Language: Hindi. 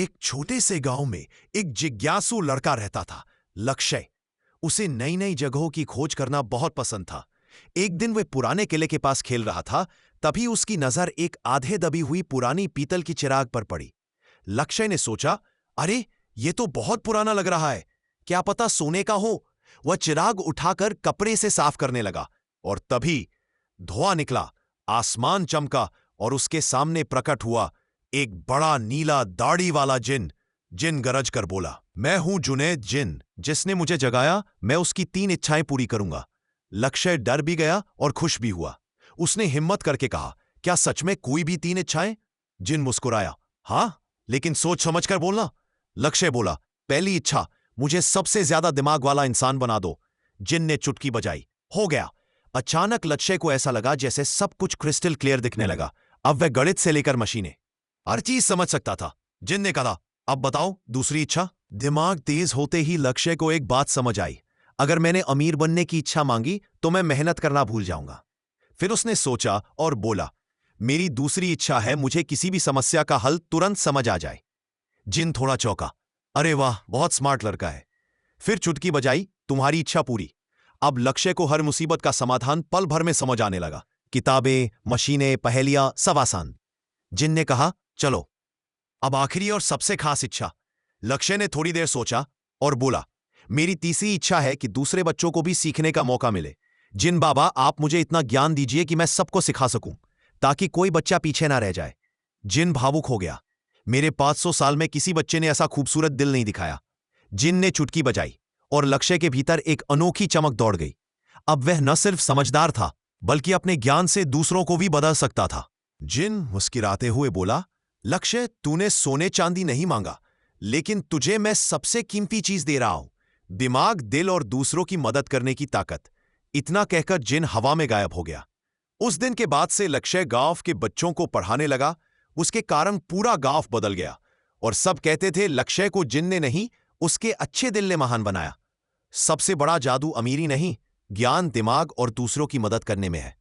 एक छोटे से गांव में एक जिज्ञासु लड़का रहता था, लक्ष्य। उसे नई नई जगहों की खोज करना बहुत पसंद था। एक दिन वह पुराने किले के पास खेल रहा था, तभी उसकी नजर एक आधे दबी हुई पुरानी पीतल की चिराग पर पड़ी। लक्ष्य ने सोचा, अरे ये तो बहुत पुराना लग रहा है, क्या पता सोने का हो। वह चिराग उठाकर कपड़े से साफ करने लगा और तभी धुआं निकला, आसमान चमका और उसके सामने प्रकट हुआ एक बड़ा नीला दाढ़ी वाला जिन। जिन गरज कर बोला, मैं हूं जुनैद जिन, जिसने मुझे जगाया मैं उसकी 3 इच्छाएं पूरी करूंगा। लक्ष्य डर भी गया और खुश भी हुआ। उसने हिम्मत करके कहा, क्या सच में कोई भी 3 इच्छाएं? जिन मुस्कुराया, हां, लेकिन सोच समझ कर बोलना। लक्ष्य बोला, पहली इच्छा, मुझे सबसे ज्यादा दिमाग वाला इंसान बना दो। जिन ने चुटकी बजाई, हो गया। अचानक लक्ष्य को ऐसा लगा जैसे सब कुछ क्रिस्टल क्लियर दिखने लगा। अब वह गणित से लेकर मशीनें हर चीज समझ सकता था। जिन ने कहा, अब बताओ दूसरी इच्छा। दिमाग तेज होते ही लक्ष्य को एक बात समझ आई, अगर मैंने अमीर बनने की इच्छा मांगी तो मैं मेहनत करना भूल जाऊंगा। फिर उसने सोचा और बोला, मेरी दूसरी इच्छा है मुझे किसी भी समस्या का हल तुरंत समझ आ जाए। जिन थोड़ा चौंका, अरे वाह, बहुत स्मार्ट लड़का है। फिर चुटकी बजाई, तुम्हारी इच्छा पूरी। अब लक्ष्य को हर मुसीबत का समाधान पल भर में समझ आने लगा। किताबें, मशीनें, पहेलियां, सब आसान। जिन ने कहा, चलो अब आखिरी और सबसे खास इच्छा। लक्ष्य ने थोड़ी देर सोचा और बोला, मेरी तीसरी इच्छा है कि दूसरे बच्चों को भी सीखने का मौका मिले। जिन बाबा, आप मुझे इतना ज्ञान दीजिए कि मैं सबको सिखा सकूं, ताकि कोई बच्चा पीछे ना रह जाए। जिन भावुक हो गया, मेरे 500 साल में किसी बच्चे ने ऐसा खूबसूरत दिल नहीं दिखाया। जिन ने चुटकी बजाई और लक्ष्य के भीतर एक अनोखी चमक दौड़ गई। अब वह न सिर्फ समझदार था, बल्कि अपने ज्ञान से दूसरों को भी बदल सकता था। जिन मुस्कुराते हुए बोला, लक्ष्य, तूने सोने चांदी नहीं मांगा, लेकिन तुझे मैं सबसे कीमती चीज दे रहा हूं, दिमाग, दिल और दूसरों की मदद करने की ताकत। इतना कहकर जिन हवा में गायब हो गया। उस दिन के बाद से लक्ष्य गांव के बच्चों को पढ़ाने लगा। उसके कारण पूरा गांव बदल गया और सब कहते थे, लक्ष्य को जिन ने नहीं, उसके अच्छे दिल ने महान बनाया। सबसे बड़ा जादू अमीरी नहीं, ज्ञान, दिमाग और दूसरों की मदद करने में है।